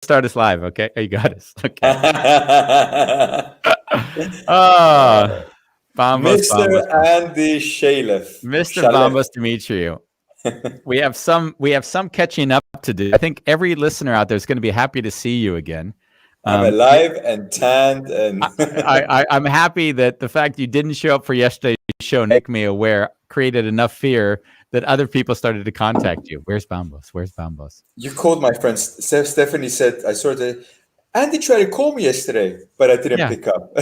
start us live, okay? Oh, you got us. Okay. Oh, Bambos, Mr. Bambos, Andy Shalev. Mr. Shalev. Bambos Dimitriou. We have some catching up to do. I think every listener out there is going to be happy to see you again. I'm alive and tanned, and I'm happy that the fact you didn't show up for yesterday's show, make me aware, created enough fear that other people started to contact you. Where's Bambos? Where's Bambos? you called my friend. Stephanie said, I saw that Andy tried to call me yesterday, but I didn't pick up.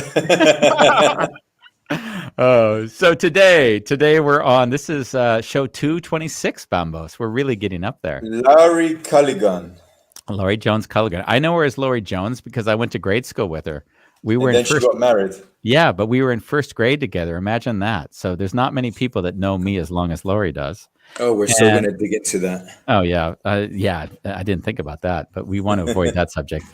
Oh, so today we're on. This is show 226, Bambos. We're really getting up there. Laurie Culligan. Laurie Jones Culligan. I know her as Laurie Jones because I went to grade school with her. We were And then she got married. Yeah, but we were in first grade together. Imagine that. So there's not many people that know me as long as Laurie does. Oh, we're still going to dig into that. Oh, yeah. Yeah, I didn't think about that, but we want to avoid that subject.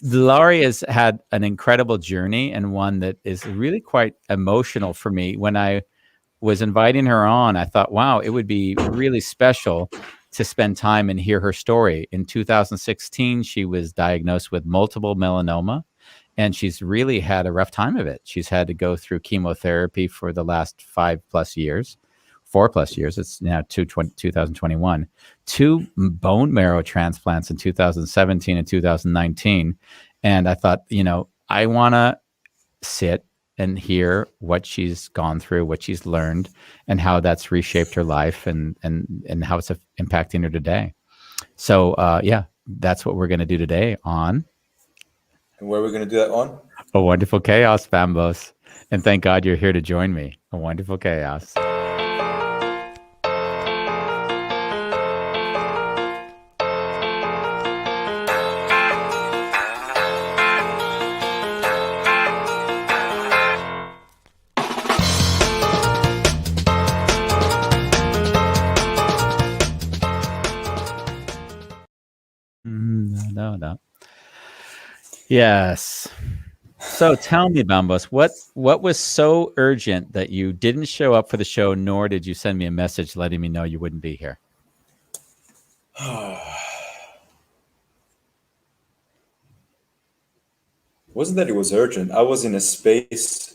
Laurie has had an incredible journey and one that is really quite emotional for me. When I was inviting her on, I thought, wow, it would be really special to spend time and hear her story. In 2016, she was diagnosed with multiple myeloma, and she's really had a rough time of it. She's had to go through chemotherapy for the last 4+ years. It's now 2021. 2 bone marrow transplants in 2017 and 2019. And I thought, I want to sit and hear what she's gone through, what she's learned, and how that's reshaped her life and how it's impacting her today. So, that's what we're going to do today on. And where are we going to do that on? A Wonderful Chaos, Bambos. And thank God you're here to join me. A Wonderful Chaos. No. Yes. So tell me, Bambos, what was so urgent that you didn't show up for the show, nor did you send me a message letting me know you wouldn't be here? Wasn't that it was urgent. I was in a space.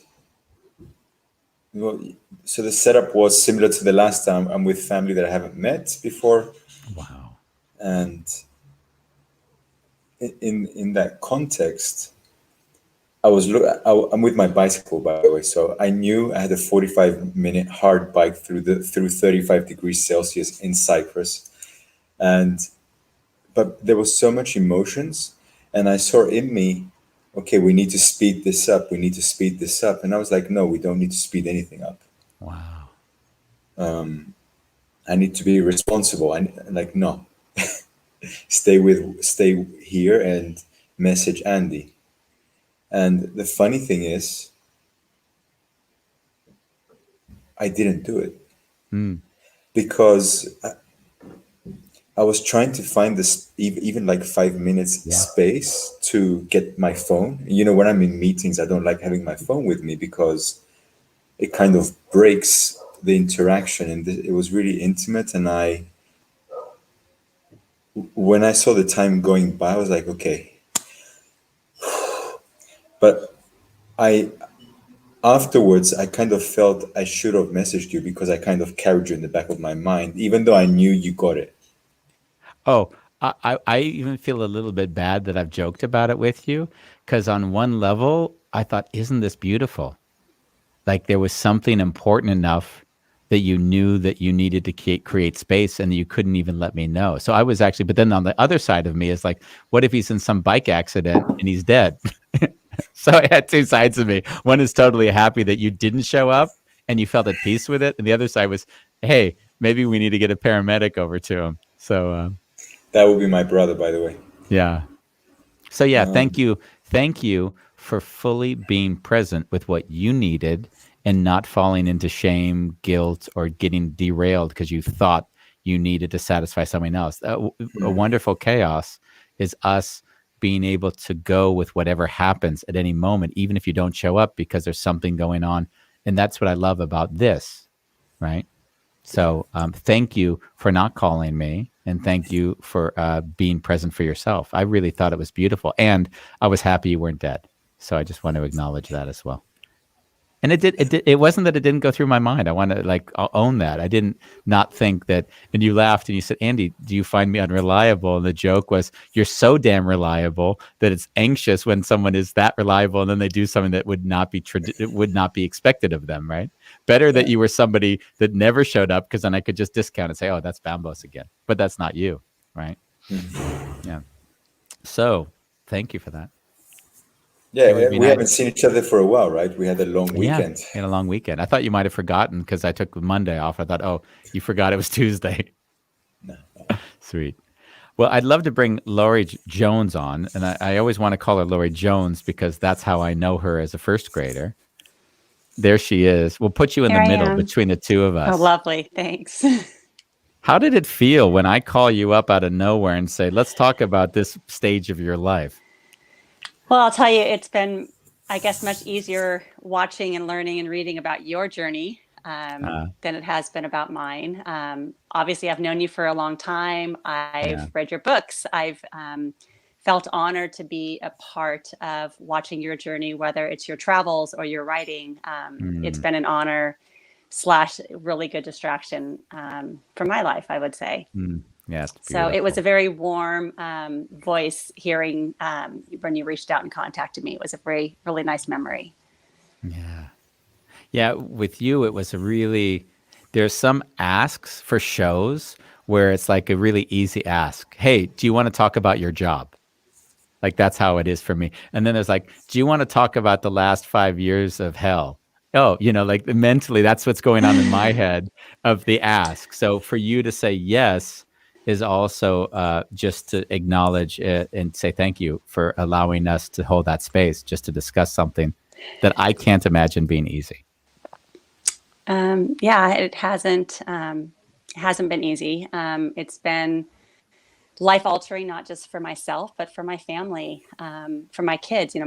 So the setup was similar to the last time. I'm with family that I haven't met before. Wow. And in that context, I'm with my bicycle, by the way. So I knew I had a 45-minute hard bike through 35 degrees Celsius in Cyprus. But there was so much emotions, and I saw in me, okay, we need to speed this up. And I was like, no, we don't need to speed anything up. Wow. I need to be responsible. No, stay here and message Andy. And the funny thing is, I didn't do it because I was trying to find this even like 5 minutes space to get my phone. When I'm in meetings, I don't like having my phone with me because it kind of breaks the interaction, and it was really intimate. And when I saw the time going by, I was like, okay. But afterwards, I kind of felt I should have messaged you because I kind of carried you in the back of my mind, even though I knew you got it. Oh, I even feel a little bit bad that I've joked about it with you, because on one level, I thought, isn't this beautiful? Like there was something important enough that you knew that you needed to create space, and you couldn't even let me know. So I was actually, but then on the other side of me is like, what if he's in some bike accident and he's dead? So I had two sides of me. One is totally happy that you didn't show up and you felt at peace with it. And the other side was, hey, maybe we need to get a paramedic over to him. So that would be my brother, by the way. Yeah. So yeah, thank you. Thank you for fully being present with what you needed and not falling into shame, guilt, or getting derailed because you thought you needed to satisfy someone else. A Wonderful Chaos is us being able to go with whatever happens at any moment, even if you don't show up because there's something going on. And that's what I love about this, right? So thank you for not calling me, and thank you for being present for yourself. I really thought it was beautiful, and I was happy you weren't dead. So I just want to acknowledge that as well. And it wasn't that it didn't go through my mind. I want to like own that. I didn't not think that. And you laughed and you said, Andy, do you find me unreliable? And the joke was, you're so damn reliable that it's anxious when someone is that reliable and then they do something that would not be it would not be expected of them, right? Better that Yeah. you were somebody that never showed up, because then I could just discount and say, oh, that's Bambos again. But that's not you, right? Yeah. So thank you for that. It would Yeah, be we haven't nice. seen each other for a while, right? We had a long Yeah, weekend. we had a long weekend. I thought you might have forgotten because I took Monday off. I thought, oh, you forgot it was Tuesday. Sweet. Well, I'd love to bring Laurie Jones on, and I always want to call her Laurie Jones because that's how I know her as a first grader. There she is. We'll put you in Here the I middle am. between the two of Oh, us. lovely. Thanks. How did it feel when I call you up out of nowhere and say, let's talk about this stage of your life? Well, I'll tell you, it's been, I guess, much easier watching and learning and reading about your journey than it has been about mine. Obviously, I've known you for a long time. Yeah. I've read your books. I've felt honored to be a part of watching your journey, whether it's your travels or your writing. It's been an honor / really good distraction from my life, I would say. Yeah, it's So it was beautiful. a very warm voice hearing when you reached out and contacted me. It was a really nice memory. Yeah. Yeah, with you, it was a really, there's some asks for shows where it's like a really easy ask. Hey, do you want to talk about your job? Like that's how it is for me. And then there's like, do you want to talk about the last 5 years of hell? Oh, like mentally, that's what's going on in my head of the ask. So for you to say yes is also just to acknowledge it and say thank you for allowing us to hold that space just to discuss something that I can't imagine being easy. Yeah, it hasn't been easy. It's been life altering, not just for myself, but for my family, for my kids.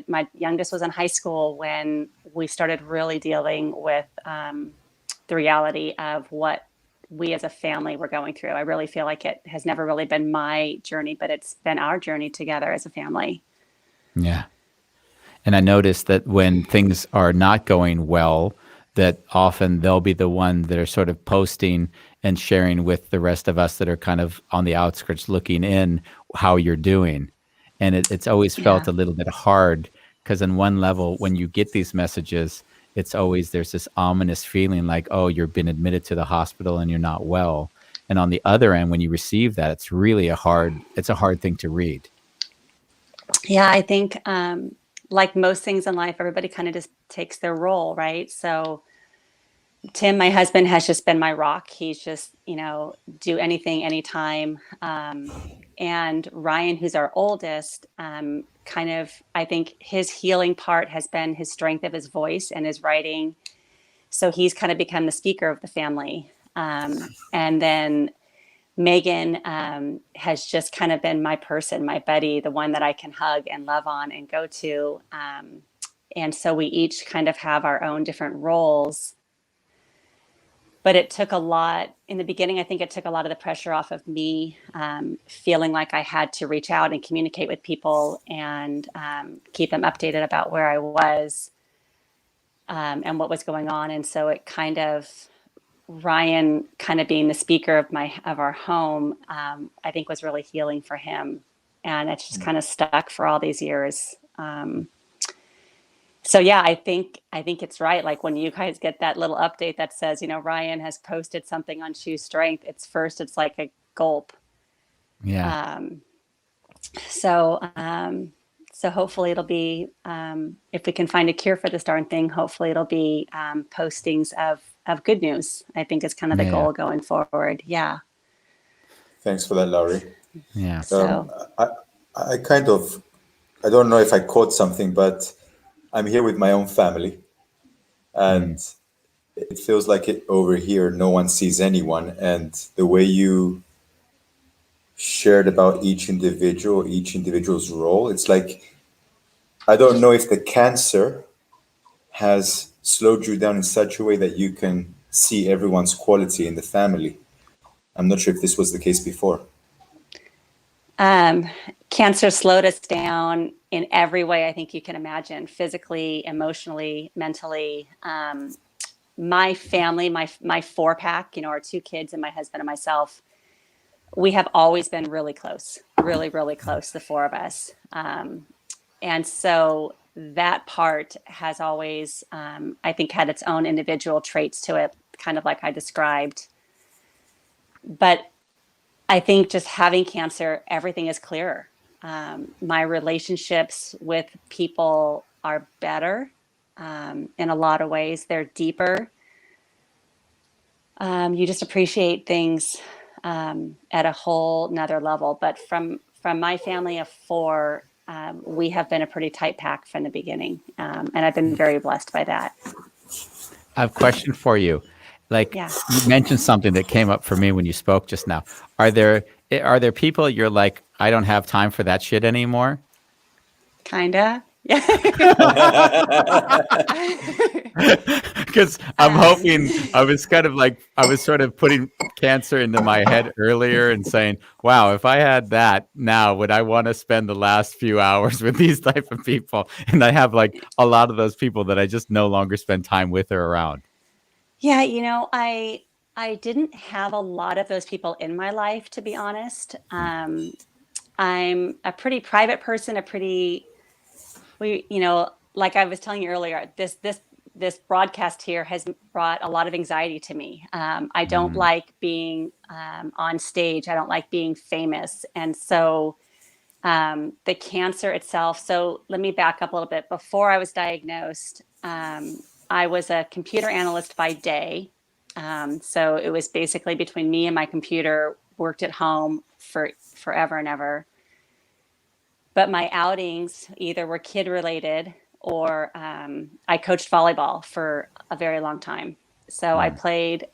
My youngest was in high school when we started really dealing with the reality of what we as a family were going through. I really feel like it has never really been my journey, but it's been our journey together as a family. Yeah. And I noticed that when things are not going well, that often they'll be the one that are sort of posting and sharing with the rest of us that are kind of on the outskirts looking in how you're doing. And it's always felt Yeah. a little bit hard because on one level, when you get these messages, it's always there's this ominous feeling like, oh, you've been admitted to the hospital and you're not well. And on the other end, when you receive that, it's really it's a hard thing to read. Yeah, I think like most things in life, everybody kind of just takes their role, right? So Tim, my husband, has just been my rock. He's just, do anything, anytime. And Ryan, who's our oldest, kind of, I think his healing part has been his strength of his voice and his writing. So he's kind of become the speaker of the family. And then Megan has just kind of been my person, my buddy, the one that I can hug and love on and go to. And so we each kind of have our own different roles. But it took a lot in the beginning. I think it took a lot of the pressure off of me, feeling like I had to reach out and communicate with people and keep them updated about where I was and what was going on. And so it kind of, Ryan kind of being the speaker of our home, I think was really healing for him. And it's just kind of stuck for all these years. So yeah, I think it's right. Like when you guys get that little update that says, Ryan has posted something on Shoe Strength, it's like a gulp. Yeah. So hopefully it'll be, if we can find a cure for this darn thing, hopefully it'll be postings of good news. I think is kind of the Yeah. goal going forward. Yeah. Thanks for that, Laurie. Yeah. So I kind of, I don't know if I caught something, but I'm here with my own family, and it feels like it over here. No one sees anyone, and the way you shared about each individual's role, it's like I don't know if the cancer has slowed you down in such a way that you can see everyone's quality in the family. I'm not sure if this was the case before. Cancer slowed us down in every way I think you can imagine, physically, emotionally, mentally. My family, my four pack, our two kids and my husband and myself, we have always been really close, really, really close, the four of us. And so that part has always, I think, had its own individual traits to it, kind of like I described. But I think just having cancer, everything is clearer. My relationships with people are better in a lot of ways. They're deeper. You just appreciate things at a whole nother level. But from my family of four, we have been a pretty tight pack from the beginning. And I've been very blessed by that. I have a question for you. You mentioned something that came up for me when you spoke just now. Are there people you're like, I don't have time for that shit anymore? Kinda. Yeah. Because I'm hoping, I was sort of putting cancer into my head earlier and saying, wow, if I had that now, would I want to spend the last few hours with these type of people? And I have like a lot of those people that I just no longer spend time with or around. Yeah, I didn't have a lot of those people in my life, to be honest. I'm a pretty private person, like I was telling you earlier, this broadcast here has brought a lot of anxiety to me. I don't like being on stage. I don't like being famous. And so the cancer itself, so let me back up a little bit. Before I was diagnosed, I was a computer analyst by day. So it was basically between me and my computer, worked at home for forever and ever. But my outings either were kid related or I coached volleyball for a very long time. So I played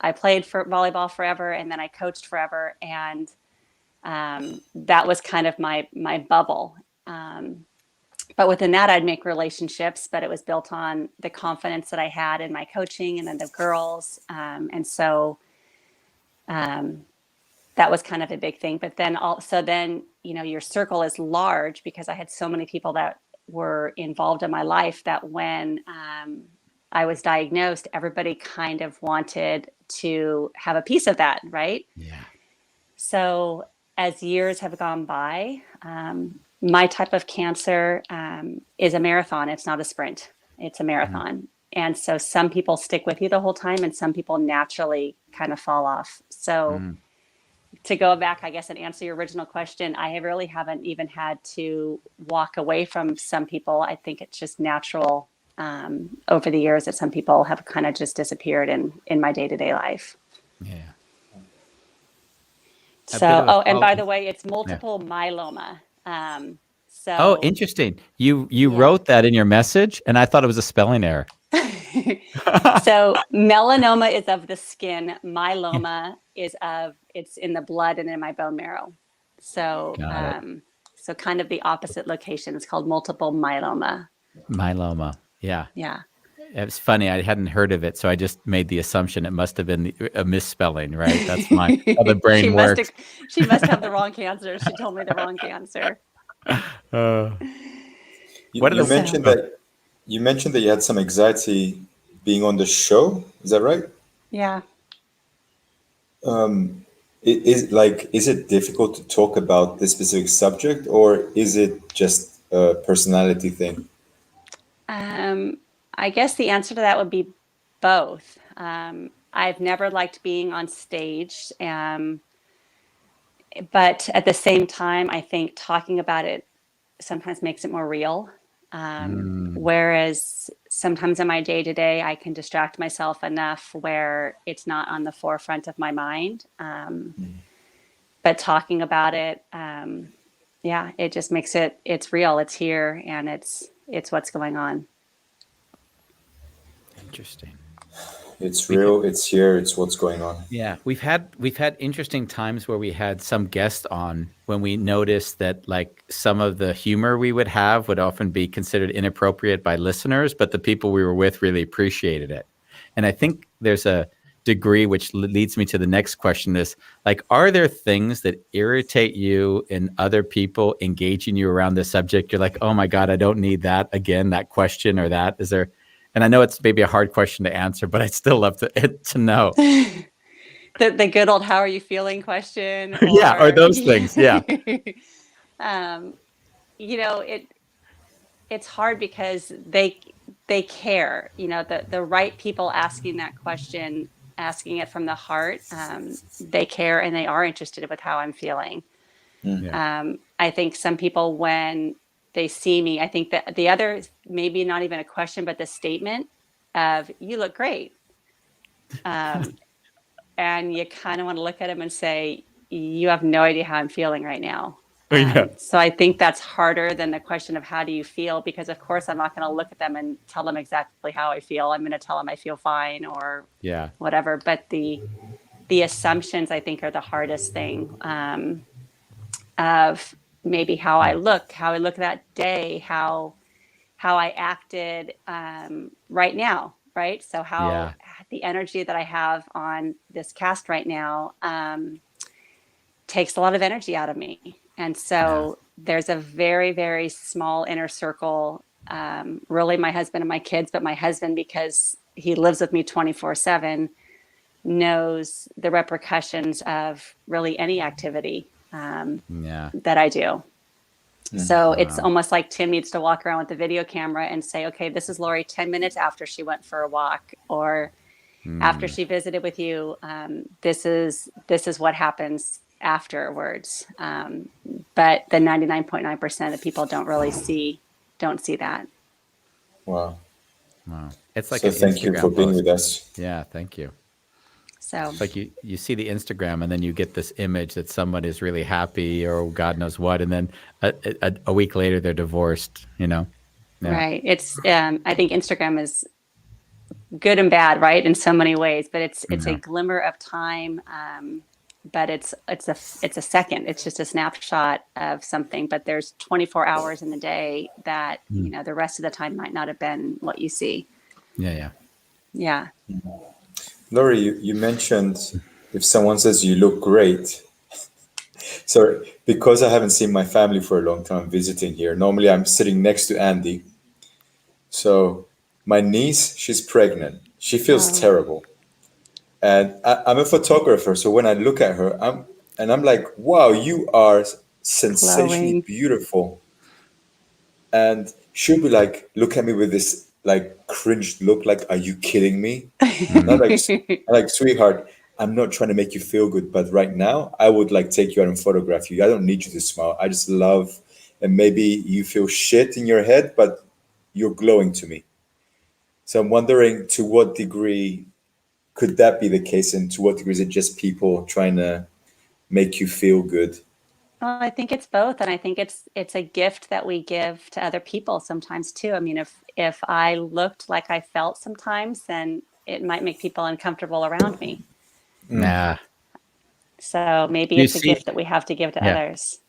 for volleyball forever, and then I coached forever. And that was kind of my bubble. But within that, I'd make relationships, but it was built on the confidence that I had in my coaching and then the girls. And so that was kind of a big thing. But then your circle is large because I had so many people that were involved in my life that when I was diagnosed, everybody kind of wanted to have a piece of that, right? Yeah. So as years have gone by, my type of cancer is a marathon. It's not a sprint. It's a marathon. And so some people stick with you the whole time and some people naturally kind of fall off. So to go back, I guess, and answer your original question, I really haven't even had to walk away from some people. I think it's just natural over the years that some people have kind of just disappeared in my day-to-day life. Yeah. So, and by the way, it's multiple myeloma. Oh, interesting. You wrote that in your message, and I thought it was a spelling error. So melanoma is of the skin. Myeloma is it's in the blood and in my bone marrow. So, so kind of the opposite location. It's called multiple myeloma. Myeloma. Yeah. Yeah. It was funny. I hadn't heard of it, so I just made the assumption it must have been a misspelling, right? That's how the brain works. She must have the wrong cancer. She told me the wrong cancer. You mentioned that you had some anxiety being on the show. Is that right? Yeah. Is it difficult to talk about this specific subject, or is it just a personality thing? I guess the answer to that would be both. I've never liked being on stage, but at the same time, I think talking about it sometimes makes it more real. Whereas sometimes in my day-to-day, I can distract myself enough where it's not on the forefront of my mind. But talking about it, it just makes it's real, it's here, and it's what's going on. Interesting. It's real, it's here, it's what's going on. Yeah, we've had interesting times where we had some guests on when we noticed that like some of the humor we would have would often be considered inappropriate by listeners, but the people we were with really appreciated it. And I think there's a degree, which leads me to the next question is, like, are there things that irritate you in other people engaging you around this subject? You're like, oh my God, I don't need that again, that question or that. Is there, and I know it's maybe a hard question to answer, but I'd still love to know. The good old "how are you feeling" question, Yeah, or or those things. Yeah. um, it's hard because they care. The right people asking that question, asking it from the heart, they care and they are interested with how I'm feeling. Yeah. I think some people, when they see me, I think that the other, maybe not even a question, but the statement of "you look great," and you kind of want to look at them and say, "you have no idea how I'm feeling right now." Yeah. So I think that's harder than the question of "how do you feel?" Because of course I'm not going to look at them and tell them exactly how I feel. I'm going to tell them I feel fine or Yeah. whatever. But the assumptions, I think, are the hardest thing, of maybe how I look that day, how I acted, right now, right? So how Yeah. the energy that I have on this cast right now, takes a lot of energy out of me. And Yeah. so there's a very, very small inner circle, really my husband and my kids, but my husband, because he lives with me 24/7, knows the repercussions of really any activity, Yeah. that I do. So it's Wow. almost like Tim needs to walk around with the video camera and say, okay, this is Laurie 10 minutes after she went for a walk, or after she visited with you. This is what happens afterwards. But the 99.9% of people don't see that. Wow. Wow. It's like So an thank you for Instagram being with post. us. Yeah. Thank you. So It's like you see the Instagram and then you get this image that someone is really happy or God knows what. And then a week later, they're divorced, Yeah. right. It's I think Instagram is good and bad, right, in so many ways. But it's a Yeah. glimmer of time. But it's a second. It's just a snapshot of something. But there's 24 hours in the day that the rest of the time might not have been what you see. Yeah. Yeah. Yeah. Laurie, you mentioned if someone says you look great. So because I haven't seen my family for a long time visiting here, normally I'm sitting next to Andy. So my niece, she's pregnant. She feels Oh, terrible. And I'm a photographer, so when I look at her, I'm like, wow, you are sensationally glowing. beautiful. And she'll be like, look at me with this like cringed look, like, are you kidding me? And I'm like, sweetheart, I'm not trying to make you feel good, but right now I would like take you out and photograph you. I don't need you to smile. I just love, and maybe you feel shit in your head, but you're glowing to me. So I'm wondering to what degree could that be the case, and to what degree is it just people trying to make you feel good? Well, I think it's both, and I think it's a gift that we give to other people sometimes too. I mean, if I looked like I felt sometimes, then it might make people uncomfortable around me. Yeah. So maybe You it's a see, gift that we have to give to yeah. others.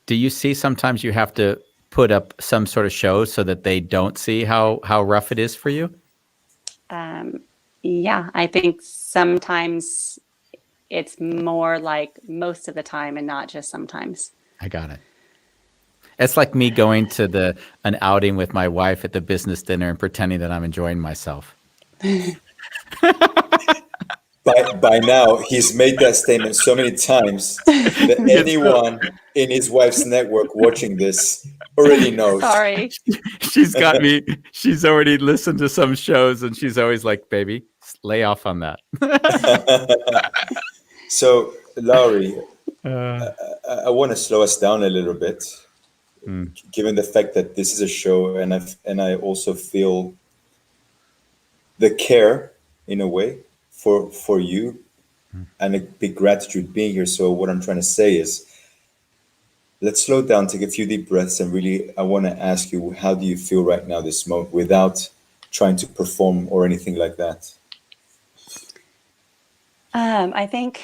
Do you see sometimes you have to put up some sort of show so that they don't see how rough it is for you? Yeah, I think sometimes it's more like most of the time and not just sometimes. I got it. It's like me going to an outing with my wife at the business dinner and pretending that I'm enjoying myself. By now, he's made that statement so many times that It's so, anyone in his wife's network watching this already knows. Sorry. she's got me. She's already listened to some shows, and she's always like, "Baby, lay off on that." So, Laurie, Uh, I want to slow us down a little bit, mm, given the fact that this is a show, and I also feel the care in a way for you, and a big gratitude being here. So, what I'm trying to say is, let's slow down, take a few deep breaths, and really, I want to ask you, how do you feel right now, this moment, without trying to perform or anything like that? I think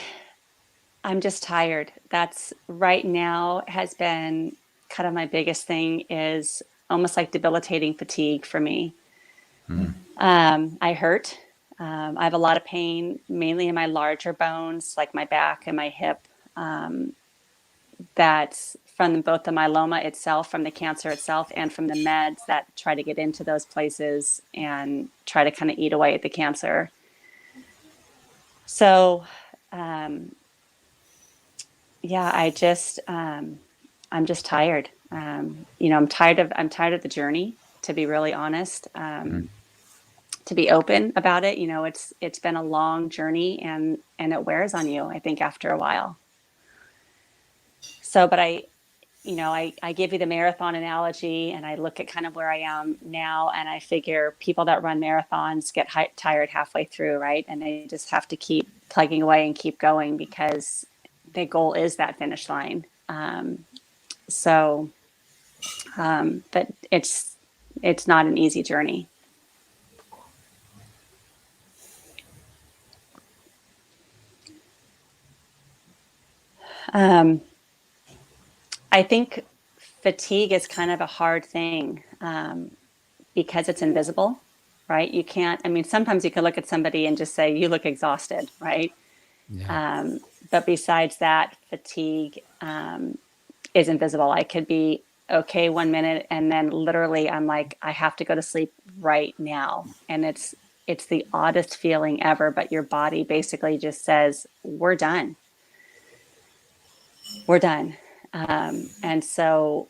I'm just tired. That's right now has been kind of my biggest thing, is almost like debilitating fatigue for me. mm, I hurt. I have a lot of pain, mainly in my larger bones, like my back and my hip. That's from both the myeloma itself, from the cancer itself, and from the meds that try to get into those places and try to kind of eat away at the cancer. So, yeah, I'm just tired. I'm tired of the journey, to be really honest. To be open about it, it's been a long journey, and it wears on you, I think, after a while. So, but I give you the marathon analogy, and I look at kind of where I am now, and I figure people that run marathons get tired halfway through, right? And they just have to keep plugging away and keep going, because the goal is that finish line. But it's not an easy journey. I think fatigue is kind of a hard thing, because it's invisible, right? You can't, sometimes you can look at somebody and just say, you look exhausted, right? Yeah. But besides that, fatigue is invisible. I could be okay 1 minute, and then literally I'm like, I have to go to sleep right now. And it's the oddest feeling ever, but your body basically just says, we're done. We're done. And so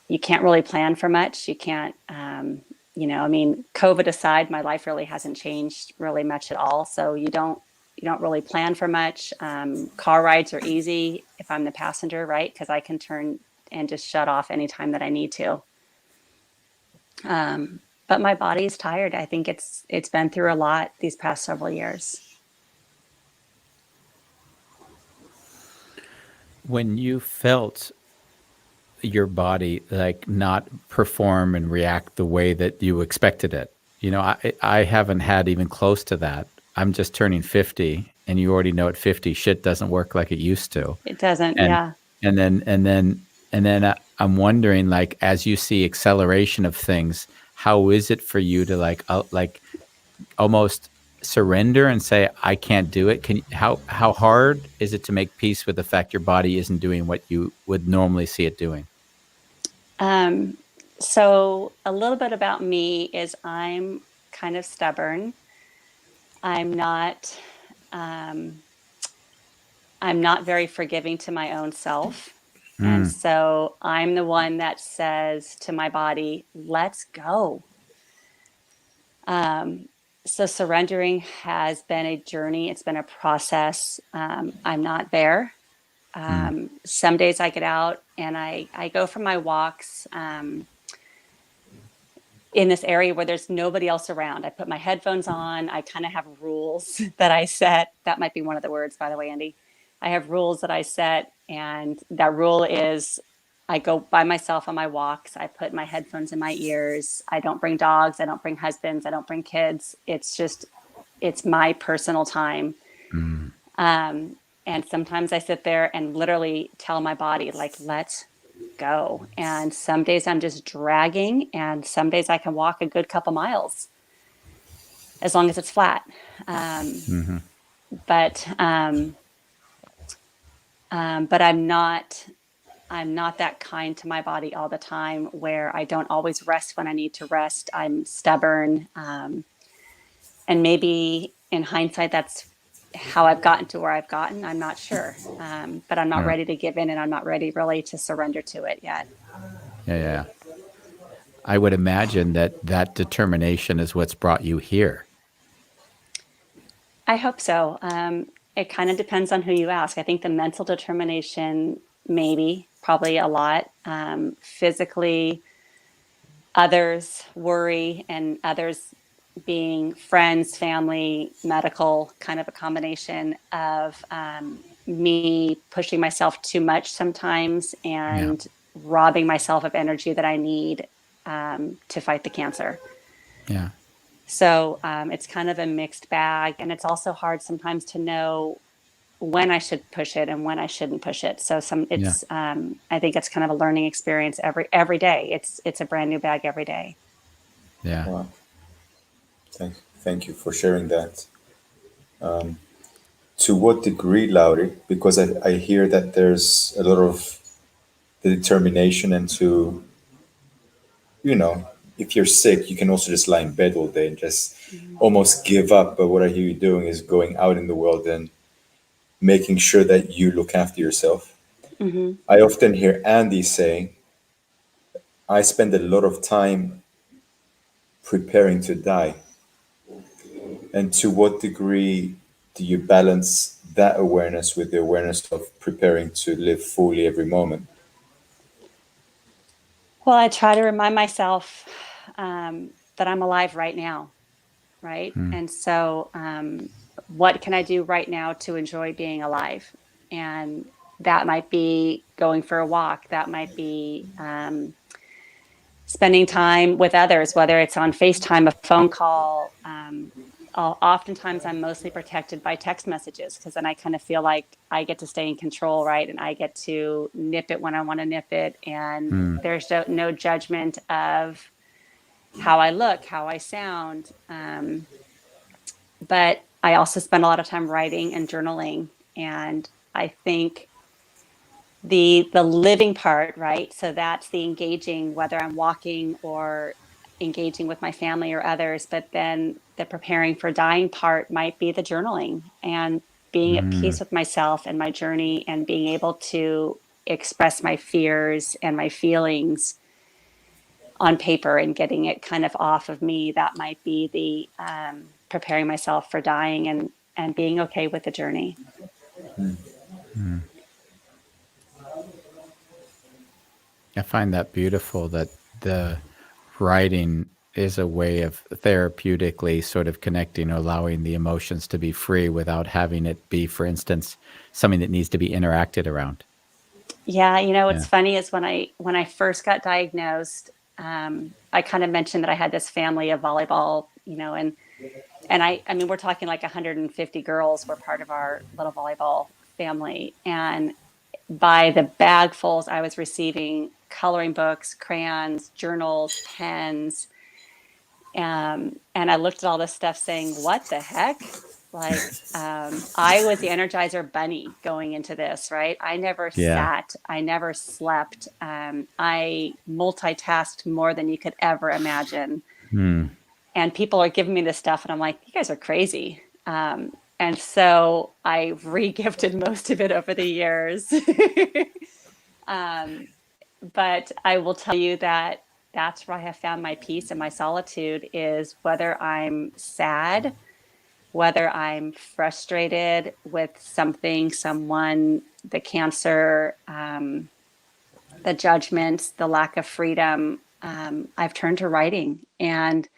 you can't really plan for much. You can't, COVID aside, my life really hasn't changed really much at all. So you don't really plan for much. Car rides are easy if I'm the passenger, right? Because I can turn and just shut off anytime that I need to. But my body's tired. I think it's been through a lot these past several years. When you felt your body like not perform and react the way that you expected it, I haven't had even close to that. I'm just turning 50, and you already know at 50 shit doesn't work like it used to. It doesn't. And Yeah. and then I'm wondering, like, as you see acceleration of things, how is it for you to like almost surrender and say, I can't do it? How hard is it to make peace with the fact your body isn't doing what you would normally see it doing? So a little bit about me is I'm kind of stubborn. I'm not very forgiving to my own self. And so I'm the one that says to my body, let's go. So surrendering has been a journey. It's been a process. I'm not there. Some days I get out and I go for my walks in this area where there's nobody else around. I put my headphones on. I kind of have rules that I set. That might be one of the words, by the way, Andy. I have rules that I set, and that rule is I go by myself on my walks. I put my headphones in my ears. I don't bring dogs. I don't bring husbands. I don't bring kids. It's my personal time. And sometimes I sit there and literally tell my body, like, let's go. And some days I'm just dragging, and some days I can walk a good couple miles as long as it's flat. But I'm not that kind to my body all the time, where I don't always rest when I need to rest. I'm stubborn. And maybe in hindsight, that's how I've gotten to where I've gotten. I'm not sure. But I'm not ready to give in, and I'm not ready really to surrender to it yet. Yeah. I would imagine that determination is what's brought you here. I hope so. It kind of depends on who you ask. I think the mental determination, probably a lot. Physically, others worry, and others being friends, family, medical, kind of a combination of me pushing myself too much sometimes, and robbing myself of energy that I need to fight the cancer. Yeah. So it's kind of a mixed bag, and it's also hard sometimes to know when I should push it and when I shouldn't push it. So I think it's kind of a learning experience every day. It's a brand new bag every day. Yeah. Wow. Thank you for sharing that. To what degree, Laurie? Because I hear that there's a lot of the determination and to, you know, if you're sick, you can also just lie in bed all day and just Mhm. almost give up. But what I hear you doing is going out in the world and making sure that you look after yourself. Mhm. I often hear Andy saying, I spend a lot of time preparing to die. And to what degree do you balance that awareness with the awareness of preparing to live fully every moment? Well, I try to remind myself that I'm alive right now, right? Mm. And so, what can I do right now to enjoy being alive? And that might be going for a walk. That might be spending time with others, whether it's on FaceTime, a phone call. Oftentimes, I'm mostly protected by text messages because then I kind of feel like I get to stay in control, right? And I get to nip it when I want to nip it. And Mm. there's no judgment of how I look, how I sound. But I also spend a lot of time writing and journaling. And I think the living part, right? So that's the engaging, whether I'm walking or engaging with my family or others. But then the preparing for dying part might be the journaling and being at Mm. peace with myself and my journey and being able to express my fears and my feelings on paper and getting it kind of off of me. That might be the preparing myself for dying and being okay with the journey. Mm. I find that beautiful that the writing is a way of therapeutically sort of connecting or allowing the emotions to be free without having it be, for instance, something that needs to be interacted around. Yeah, what's Yeah. funny is when I first got diagnosed, I kind of mentioned that I had this family of volleyball, and I mean we're talking like 150 girls were part of our little volleyball family, and by the bagfuls I was receiving coloring books, crayons, journals, pens, and I looked at all this stuff saying, what the heck? Like, I was the Energizer Bunny going into this, right? I never Yeah. sat, I never slept. I multitasked more than you could ever imagine. Mm. And people are giving me this stuff, and I'm like, you guys are crazy. And so I re-gifted most of it over the years. um, but I will tell you that that's where I have found my peace and my solitude is whether I'm sad, whether I'm frustrated with something, someone, the cancer, the judgments, the lack of freedom. I've turned to writing, and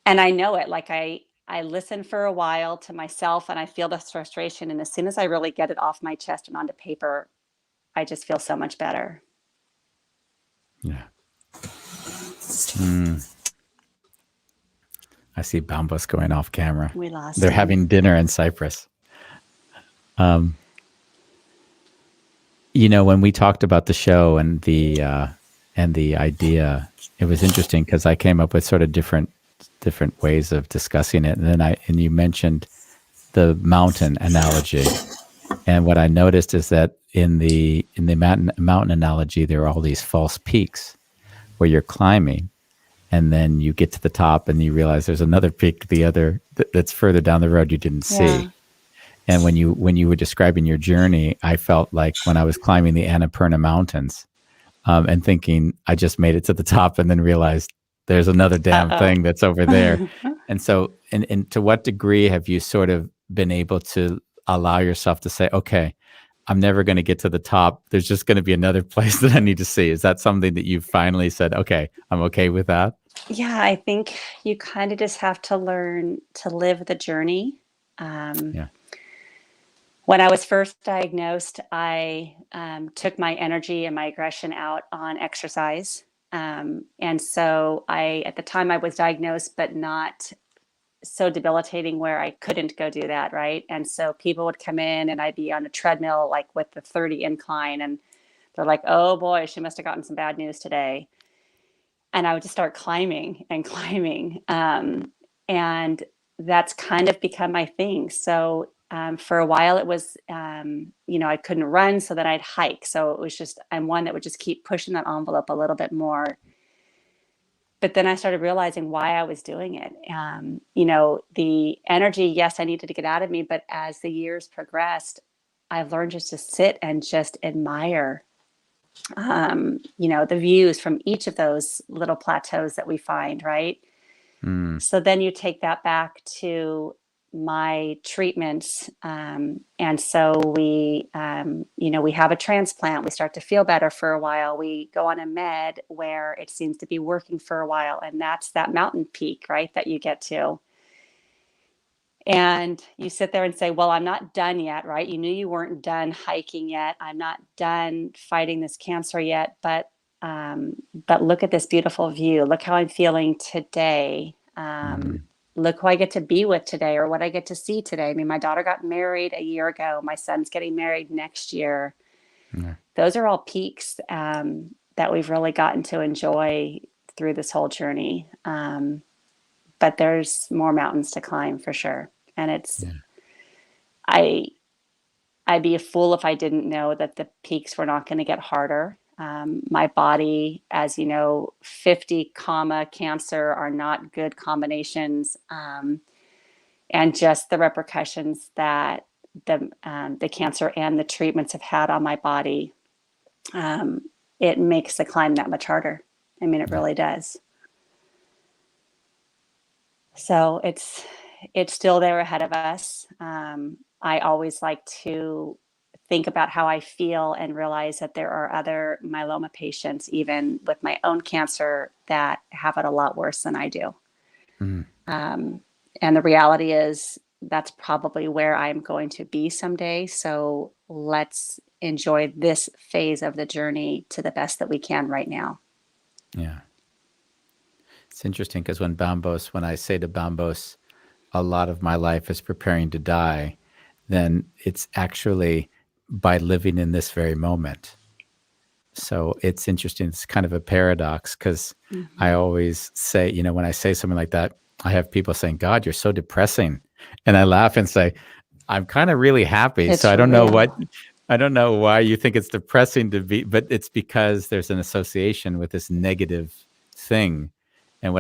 I know it. Like I listen for a while to myself, and I feel this frustration. And as soon as I really get it off my chest and onto paper, I just feel so much better. Yeah. Mm. I see Bambus going off camera. We lost They're him. having dinner in Cyprus. When we talked about the show and the idea, it was interesting because I came up with sort of different ways of discussing it, and then you mentioned the mountain analogy, and what I noticed is that in the mountain analogy, there are all these false peaks where you're climbing, and then you get to the top and you realize there's another peak that's further down the road you didn't Yeah. see. And when you were describing your journey, I felt like when I was climbing the Annapurna Mountains, and thinking I just made it to the top, and then realized there's another damn Uh-oh. thing that's over there. And so, and to what degree have you sort of been able to allow yourself to say, okay, I'm never going to get to the top. There's just going to be another place that I need to see. Is that something that you finally said, okay, I'm okay with that? Yeah, I think you kind of just have to learn to live the journey. Um, Yeah. when I was first diagnosed, I took my energy and my aggression out on exercise. And so at the time I was diagnosed, but not so debilitating where I couldn't go do that. Right. And so people would come in and I'd be on a treadmill, like with the 30 incline, and they're like, oh boy, she must have gotten some bad news today. And I would just start climbing and climbing. And that's kind of become my thing. So for a while it was, I couldn't run, so then I'd hike. So it was just, I'm one that would just keep pushing that envelope a little bit more. But then I started realizing why I was doing it. The energy, yes, I needed to get out of me. But as the years progressed, I've learned just to sit and just admire, the views from each of those little plateaus that we find, right? So then you take that back to my treatments. And so we have a transplant. We start to feel better for a while. We go on a med where it seems to be working for a while. And that's that mountain peak, right, that you get to. And you sit there and say, well, I'm not done yet, right? You knew you weren't done hiking yet. I'm not done fighting this cancer yet. But look at this beautiful view. Look how I'm feeling today. Look who I get to be with today, or what I get to see today. I mean, my daughter got married a year ago. My son's getting married next year. Those are all peaks that we've really gotten to enjoy through this whole journey. But there's more mountains to climb for sure. And I'd be a fool if I didn't know that the peaks were not going to get harder. My body, as you know, 50, cancer are not good combinations. And just the repercussions that the cancer and the treatments have had on my body, it makes the climb that much harder. I mean, it really does. So it's still there ahead of us. I always like to think about how I feel and realize that there are other myeloma patients, even with my own cancer, that have it a lot worse than I do. And the reality is that's probably where I'm going to be someday. So let's enjoy this phase of the journey to the best that we can right now. Yeah. It's interesting because when I say to Bambos, a lot of my life is preparing to die, then it's actually by living in this very moment. So it's interesting. It's kind of a paradox because I always say, when I say something like that, I have people saying, God, you're so depressing. And I laugh and say, I'm kind of really happy. So I don't know why you think it's depressing to be, but it's because there's an association with this negative thing. And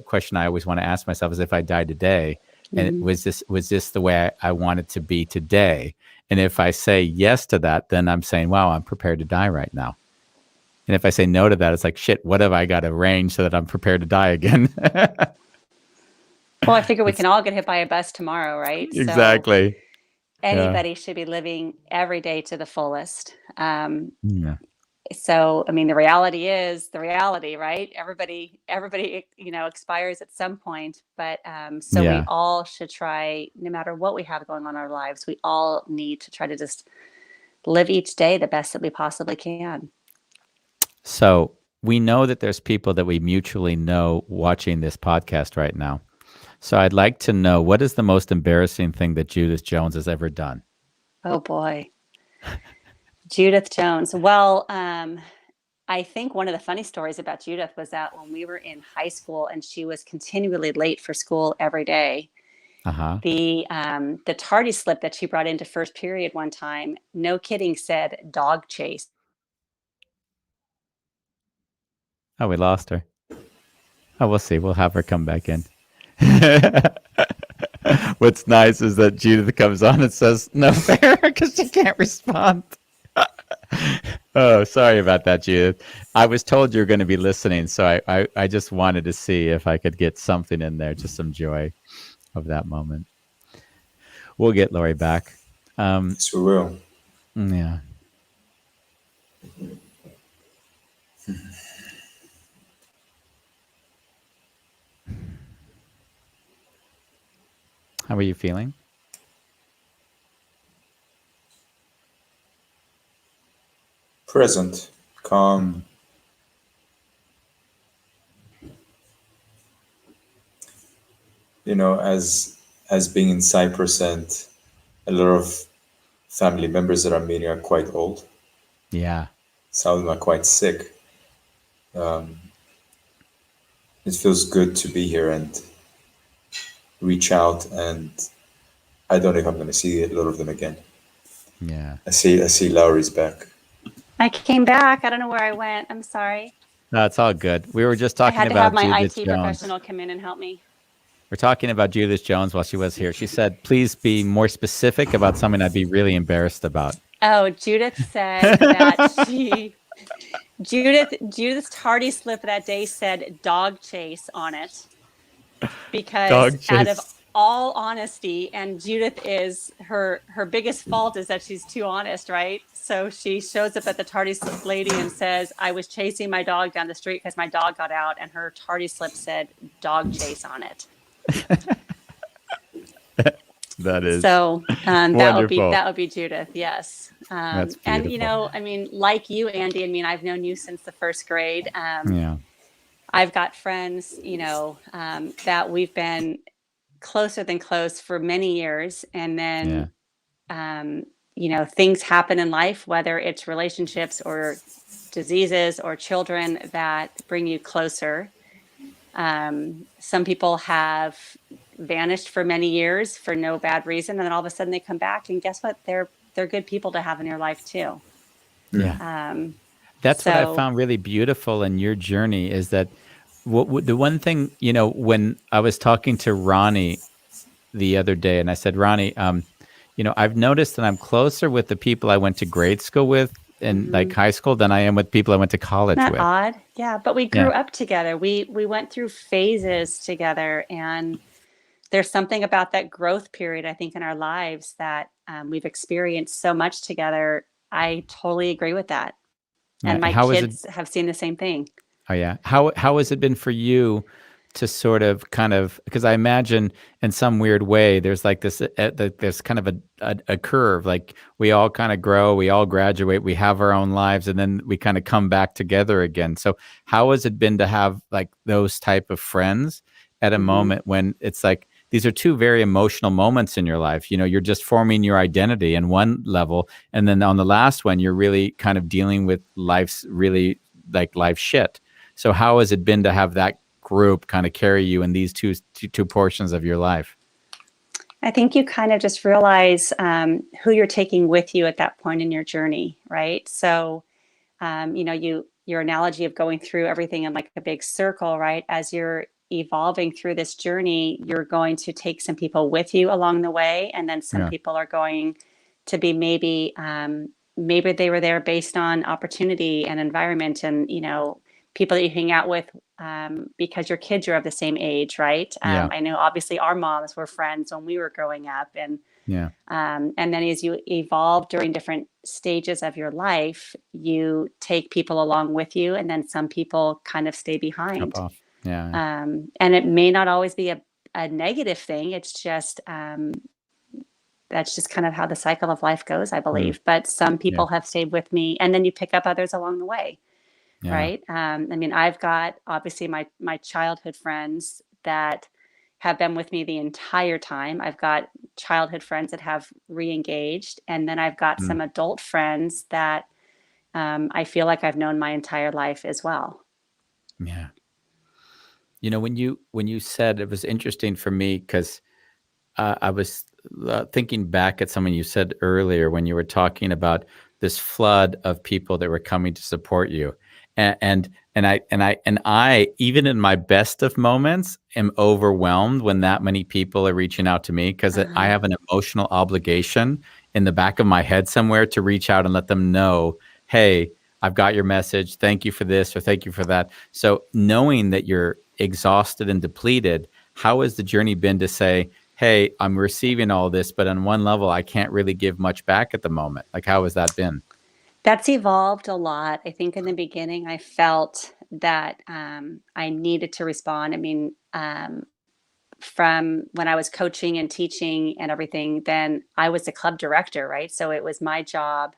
question I always want to ask myself is, if I die today, and was this the way I wanted to be today? And if I say yes to that, then I'm saying, wow, I'm prepared to die right now. And if I say no to that, it's like, shit, what have I got to arrange so that I'm prepared to die again? Well, I figure we can all get hit by a bus tomorrow, right? Exactly. So anybody should be living every day to the fullest. So, I mean, the reality is the reality, right? Everybody, expires at some point. But we all should try, no matter what we have going on in our lives, we all need to try to just live each day the best that we possibly can. So we know that there's people that we mutually know watching this podcast right now. So I'd like to know, what is the most embarrassing thing that Judith Jones has ever done? Oh, boy. Judith Jones. Well, I think one of the funny stories about Judith was that when we were in high school and she was continually late for school every day, the tardy slip that she brought into first period one time, no kidding, said dog chase. Oh, we lost her. Oh, we'll see. We'll have her come back in. What's nice is that Judith comes on and says no fair because she can't respond. Oh, sorry about that, Judith. I was told you were going to be listening, so I just wanted to see if I could get something in there, just some joy of that moment. We'll get Laurie back. Yes, we will. Yeah. How are you feeling? Present, calm. As being in Cyprus, and a lot of family members that I'm meeting are quite old. Yeah. Some of them are quite sick. It feels good to be here and reach out, and I don't know if I'm going to see a lot of them again. Yeah. I see Laurie's back. I came back. I don't know where I went. I'm sorry. No, it's all good. We were just I talking had to have about my Judith IT Jones. professional come in and help me. We're talking about Judith Jones while she was here. She said, please be more specific about something I'd be really embarrassed about. Oh, Judith said that Judith's tardy slip that day said dog chase on it, because Dog out of chase. all honesty, and Judith is her biggest fault is that she's too honest, right? So she shows up at the tardy slip lady and says, I was chasing my dog down the street because my dog got out, and her tardy slip said dog chase on it. That is so wonderful. that would be Judith. Yes. That's beautiful. And, you know, I mean, like you, Andy, I mean, I've known you since the first grade. Yeah. I've got friends, you know, that we've been closer than close for many years. And then, you know, things happen in life, whether it's relationships or diseases or children, that bring you closer. Some people have vanished for many years for no bad reason, and then all of a sudden they come back, and guess what? They're good people to have in your life too. Yeah. That's what I found really beautiful in your journey, is that the one thing, you know, when I was talking to Ronnie the other day, and I said, Ronnie, you know, I've noticed that I'm closer with the people I went to grade school with and like high school than I am with people I went to college Isn't that with. odd? Yeah, but we grew up together. We went through phases together, and there's something about that growth period, I think, in our lives that we've experienced so much together. I totally agree with that. And my kids have seen the same thing. Oh, yeah. How has it been for you to sort of kind of, because I imagine in some weird way, there's like this, there's kind of a curve, like we all kind of grow, we all graduate, we have our own lives, and then we kind of come back together again. So how has it been to have like those type of friends at a moment when it's like, these are two very emotional moments in your life. You know, you're just forming your identity in one level. And then on the last one, you're really kind of dealing with life's really like life shit. So how has it been to have that group kind of carry you in these two portions of your life? I think you kind of just realize who you're taking with you at that point in your journey, right? So, you know, your analogy of going through everything in like a big circle, right? As you're evolving through this journey, you're going to take some people with you along the way, and then some people are going to be maybe they were there based on opportunity and environment, and you know, people that you hang out with because your kids are of the same age, right? I know obviously our moms were friends when we were growing up, and and then as you evolve during different stages of your life, you take people along with you, and then some people kind of stay behind. And it may not always be a negative thing. It's just that's just kind of how the cycle of life goes, I believe. But some people have stayed with me, and then you pick up others along the way, right? I mean, I've got obviously my childhood friends that have been with me the entire time. I've got childhood friends that have re-engaged, and then I've got some adult friends that I feel like I've known my entire life as well. Yeah. You know, when you said, it was interesting for me because I was thinking back at something you said earlier when you were talking about this flood of people that were coming to support you, and I even in my best of moments am overwhelmed when that many people are reaching out to me, because I have an emotional obligation in the back of my head somewhere to reach out and let them know, hey, I've got your message. Thank you for this or thank you for that. So knowing that you're exhausted and depleted, how has the journey been to say, hey, I'm receiving all this, but on one level, I can't really give much back at the moment? Like, how has that been? That's evolved a lot. I think in the beginning, I felt that I needed to respond. I mean, from when I was coaching and teaching and everything, then I was the club director, right? So it was my job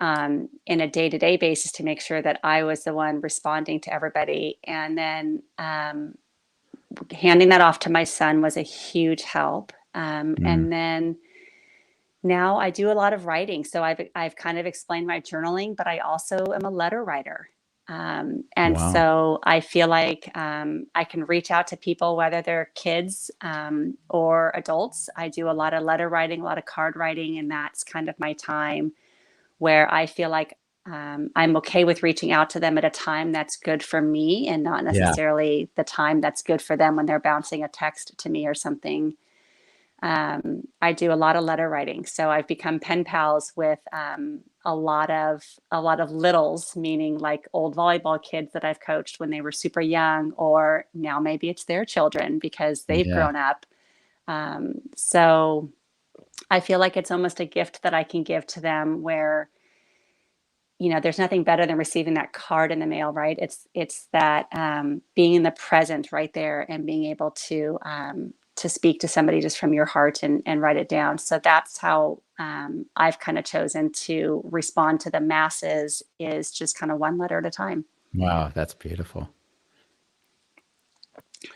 in a day-to-day basis to make sure that I was the one responding to everybody. And then handing that off to my son was a huge help. And then now I do a lot of writing. So I've kind of explained my journaling, but I also am a letter writer. And Wow. so I feel like I can reach out to people, whether they're kids or adults. I do a lot of letter writing, a lot of card writing, and that's kind of my time where I feel like I'm okay with reaching out to them at a time that's good for me and not Yeah. necessarily the time that's good for them when they're bouncing a text to me or something. I do a lot of letter writing, so I've become pen pals with a lot of littles, meaning like old volleyball kids that I've coached when they were super young, or now maybe it's their children because they've Yeah. grown up. So I feel like it's almost a gift that I can give to them where, there's nothing better than receiving that card in the mail, right? It's that being in the present right there and being able to speak to somebody just from your heart and write it down. So that's how I've kind of chosen to respond to the masses, is just kind of one letter at a time. Wow, that's beautiful.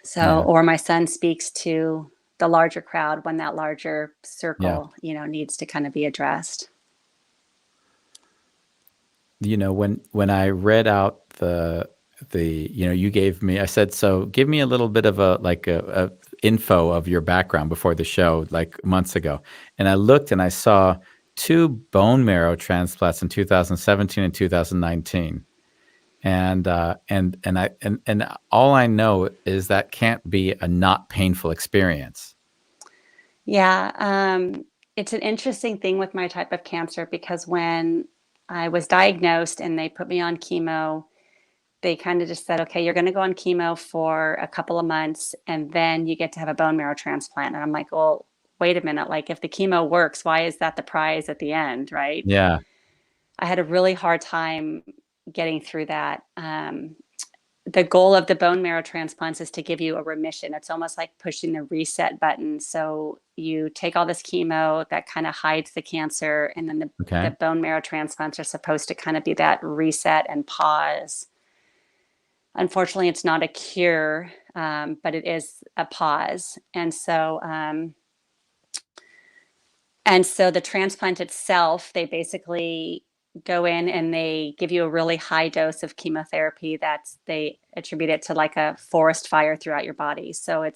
So, Yeah. or my son speaks to the larger crowd when that larger Yeah. circle, needs to kind of be addressed. When I read out you gave me, I said, so give me a little bit of a info of your background before the show, like months ago. And I looked and I saw 2 bone marrow transplants in 2017 and 2019. And all I know is that can't be a not painful experience. Yeah, it's an interesting thing with my type of cancer because when I was diagnosed and they put me on chemo, they kind of just said, okay, you're going to go on chemo for a couple of months and then you get to have a bone marrow transplant. And I'm like, well, wait a minute. Like, if the chemo works, why is that the prize at the end? Right. Yeah. I had a really hard time getting through that. The goal of the bone marrow transplants is to give you a remission. It's almost like pushing the reset button. So you take all this chemo that kind of hides the cancer, and then the Okay. bone marrow transplants are supposed to kind of be that reset and pause. Unfortunately, it's not a cure, but it is a pause. And so the transplant itself, they basically go in and they give you a really high dose of chemotherapy they attribute it to like a forest fire throughout your body. So